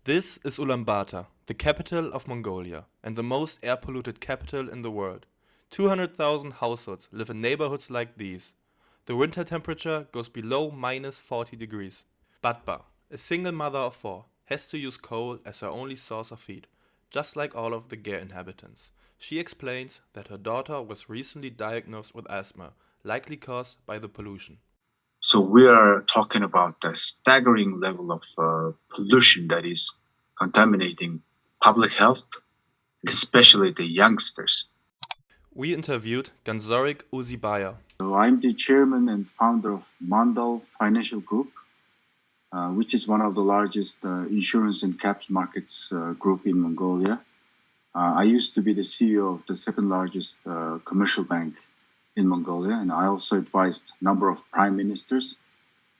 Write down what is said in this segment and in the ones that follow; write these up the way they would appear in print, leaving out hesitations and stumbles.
This is Ulaanbaatar, the capital of Mongolia and the most air-polluted capital in the world. 200,000 households live in neighborhoods like these. The winter temperature goes below minus 40 degrees. Batba, a single mother of four, has to use coal as her only source of heat, just like all of the Ger inhabitants. She explains that her daughter was recently diagnosed with asthma, likely caused by the pollution. So we are talking about a staggering level of pollution that is contaminating public health, especially the youngsters. We interviewed Ganzorik Uzibaya. So I'm the chairman and founder of Mandal Financial Group, which is one of the largest insurance and capital markets group in Mongolia. I used to be the CEO of the second largest commercial bank in Mongolia, and I also advised a number of prime ministers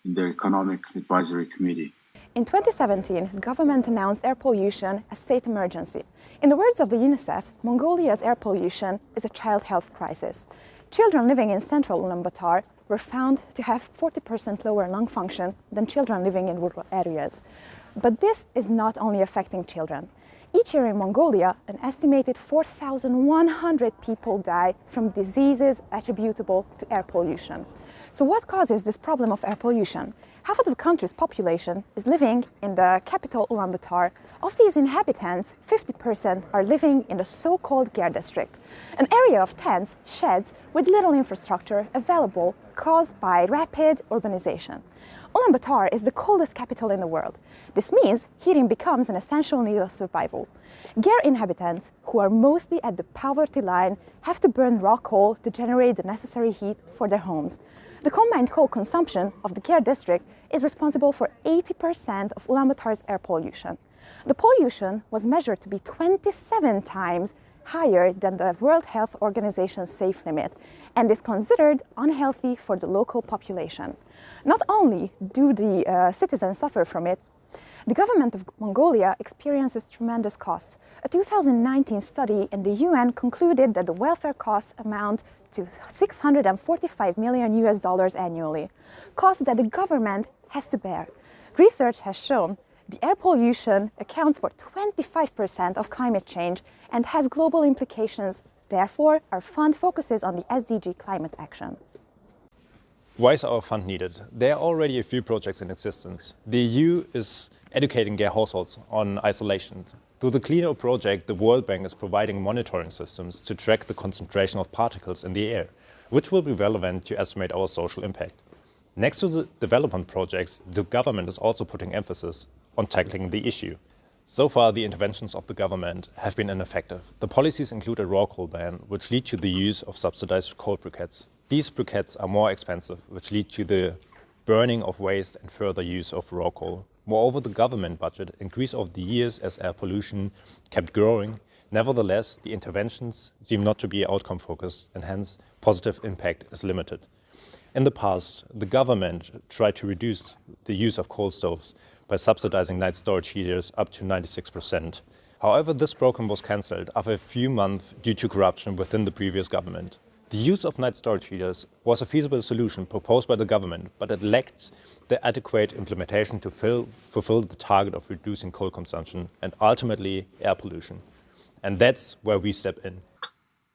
in their economic advisory committee. In 2017, the government announced air pollution a state emergency. In the words of the UNICEF, Mongolia's air pollution is a child health crisis. Children living in central Ulaanbaatar were found to have 40% lower lung function than children living in rural areas. But this is not only affecting children. Each year in Mongolia, an estimated 4,100 people die from diseases attributable to air pollution. So what causes this problem of air pollution? Half of the country's population is living in the capital Ulaanbaatar. Of these inhabitants, 50% are living in the so-called Ger district, an area of tents, sheds with little infrastructure available caused by rapid urbanization. Ulaanbaatar is the coldest capital in the world. This means heating becomes an essential need of survival. Ger inhabitants, who are mostly at the poverty line, have to burn raw coal to generate the necessary heat for their homes. The combined coal consumption of the Ger district is responsible for 80% of Ulaanbaatar's air pollution. The pollution was measured to be 27 times higher than the World Health Organization's safe limit and is considered unhealthy for the local population. Not only do the citizens suffer from it, the government of Mongolia experiences tremendous costs. A 2019 study in the UN concluded that the welfare costs amount to 645 million US dollars annually, costs that the government has to bear. Research has shown the air pollution accounts for 25% of climate change and has global implications. Therefore, our fund focuses on the SDG climate action. Why is our fund needed? There are already a few projects in existence. The EU is educating their households on isolation. Through the CleanAir project, the World Bank is providing monitoring systems to track the concentration of particles in the air, which will be relevant to estimate our social impact. Next to the development projects, the government is also putting emphasis on tackling the issue. So far, the interventions of the government have been ineffective. The policies include a raw coal ban, which lead to the use of subsidized coal briquettes. These briquettes are more expensive, which lead to the burning of waste and further use of raw coal. Moreover, the government budget increased over the years as air pollution kept growing. Nevertheless, the interventions seem not to be outcome-focused, and hence positive impact is limited. In the past, the government tried to reduce the use of coal stoves by subsidizing night storage heaters up to 96%. However, this program was cancelled after a few months due to corruption within the previous government. The use of night storage heaters was a feasible solution proposed by the government, but it lacked the adequate implementation to fulfill the target of reducing coal consumption and ultimately air pollution. And that's where we step in.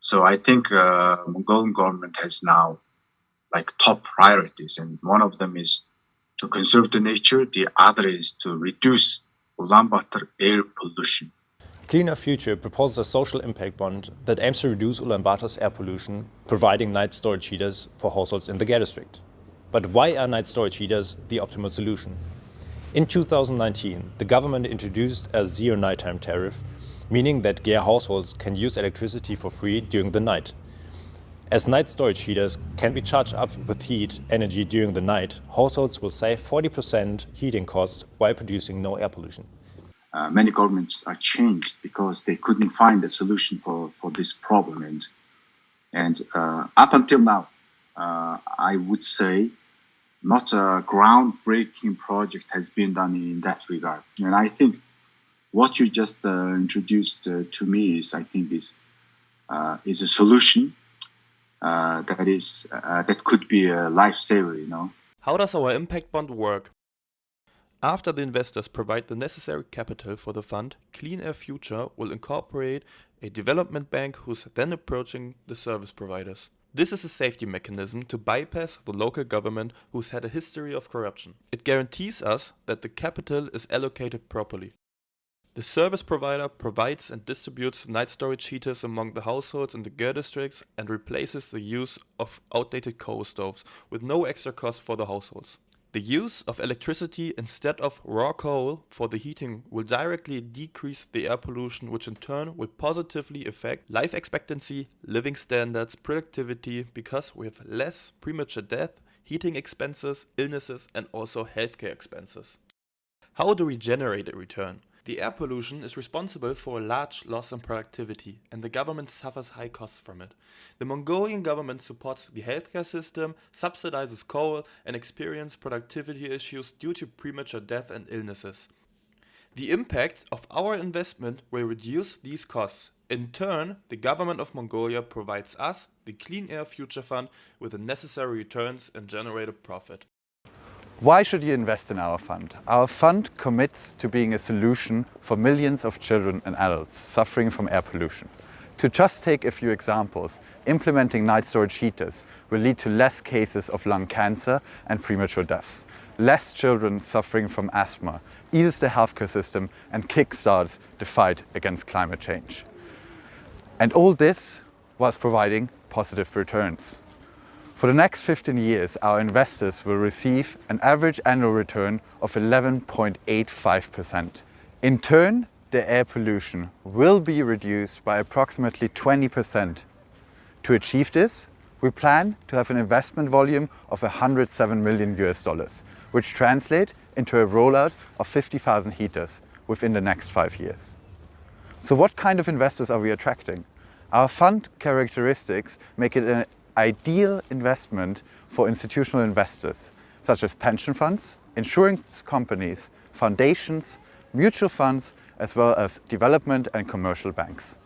So I think Mongolian government has now top priorities, and one of them is to conserve the nature. The other is to reduce Ulaanbaatar air pollution. CleanAir Future proposes a social impact bond that aims to reduce Ulaanbaatar's air pollution, providing night storage heaters for households in the Ger district. But why are night storage heaters the optimal solution? In 2019, the government introduced a zero nighttime tariff, meaning that Ger households can use electricity for free during the night. As night storage heaters can be charged up with heat energy during the night, households will save 40% heating costs while producing no air pollution. Many governments are changed because they couldn't find a solution for this problem. And up until now, I would say not a groundbreaking project has been done in that regard. And I think what you just introduced to me is a solution that could be a lifesaver, How does our impact bond work? After the investors provide the necessary capital for the fund, CleanAir Future will incorporate a development bank who's then approaching the service providers. This is a safety mechanism to bypass the local government who's had a history of corruption. It guarantees us that the capital is allocated properly. The service provider provides and distributes night storage heaters among the households in the GER districts and replaces the use of outdated coal stoves with no extra cost for the households. The use of electricity instead of raw coal for the heating will directly decrease the air pollution, which in turn will positively affect life expectancy, living standards, productivity, because we have less premature death, heating expenses, illnesses, and also healthcare expenses. How do we generate a return? The air pollution is responsible for a large loss in productivity, and the government suffers high costs from it. The Mongolian government supports the healthcare system, subsidizes coal, and experiences productivity issues due to premature death and illnesses. The impact of our investment will reduce these costs. In turn, the government of Mongolia provides us, the CleanAir Future Fund, with the necessary returns and generate a profit. Why should you invest in our fund? Our fund commits to being a solution for millions of children and adults suffering from air pollution. To just take a few examples, implementing night storage heaters will lead to less cases of lung cancer and premature deaths, less children suffering from asthma, eases the healthcare system and kickstarts the fight against climate change. And all this whilst providing positive returns. For the next 15 years, our investors will receive an average annual return of 11.85%. In turn, the air pollution will be reduced by approximately 20%. To achieve this, we plan to have an investment volume of $107 million, which translates into a rollout of 50,000 heaters within the next 5 years. So what kind of investors are we attracting? Our fund characteristics make it an ideal investment for institutional investors, such as pension funds, insurance companies, foundations, mutual funds, as well as development and commercial banks.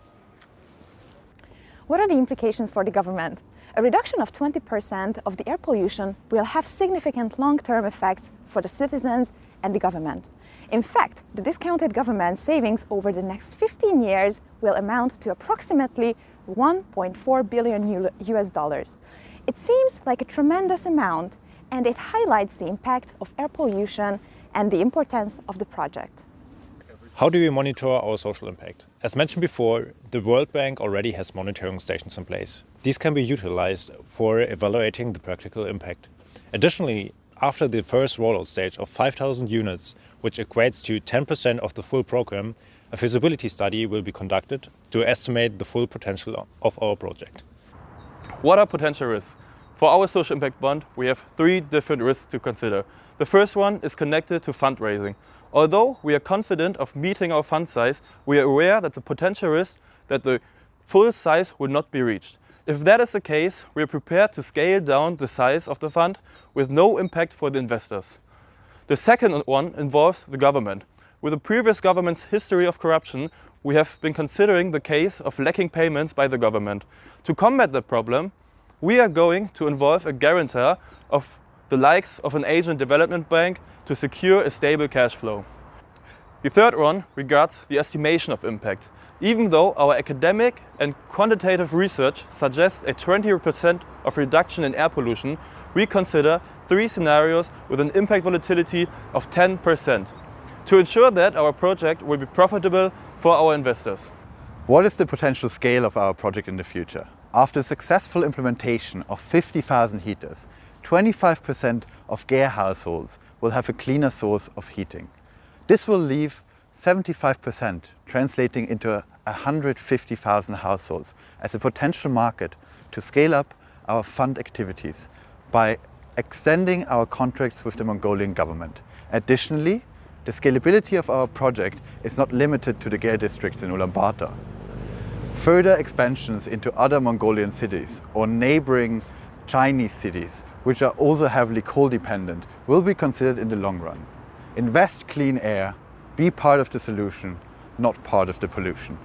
What are the implications for the government? A reduction of 20% of the air pollution will have significant long-term effects for the citizens and the government. In fact, the discounted government savings over the next 15 years will amount to approximately $1.4 billion US dollars. It seems like a tremendous amount, and it highlights the impact of air pollution and the importance of the project. How do we monitor our social impact? As mentioned before, the World Bank already has monitoring stations in place. These can be utilized for evaluating the practical impact. Additionally, after the first rollout stage of 5,000 units, which equates to 10% of the full program, a feasibility study will be conducted to estimate the full potential of our project. What are potential risks? For our social impact bond, we have 3 different risks to consider. The first one is connected to fundraising. Although we are confident of meeting our fund size, we are aware that the potential risk that the full size will not be reached. If that is the case, we are prepared to scale down the size of the fund with no impact for the investors. The second one involves the government. With the previous government's history of corruption, we have been considering the case of lacking payments by the government. To combat the problem, we are going to involve a guarantor of the likes of an Asian development bank to secure a stable cash flow. The third one regards the estimation of impact. Even though our academic and quantitative research suggests a 20% of reduction in air pollution, we consider 3 scenarios with an impact volatility of 10%. To ensure that our project will be profitable for our investors. What is the potential scale of our project in the future? After successful implementation of 50,000 heaters, 25% of GER households will have a cleaner source of heating. This will leave 75%, translating into 150,000 households as a potential market to scale up our fund activities by extending our contracts with the Mongolian government. Additionally, the scalability of our project is not limited to the GER districts in Ulaanbaatar. Further expansions into other Mongolian cities or neighboring Chinese cities, which are also heavily coal dependent, will be considered in the long run. Invest clean air, be part of the solution, not part of the pollution.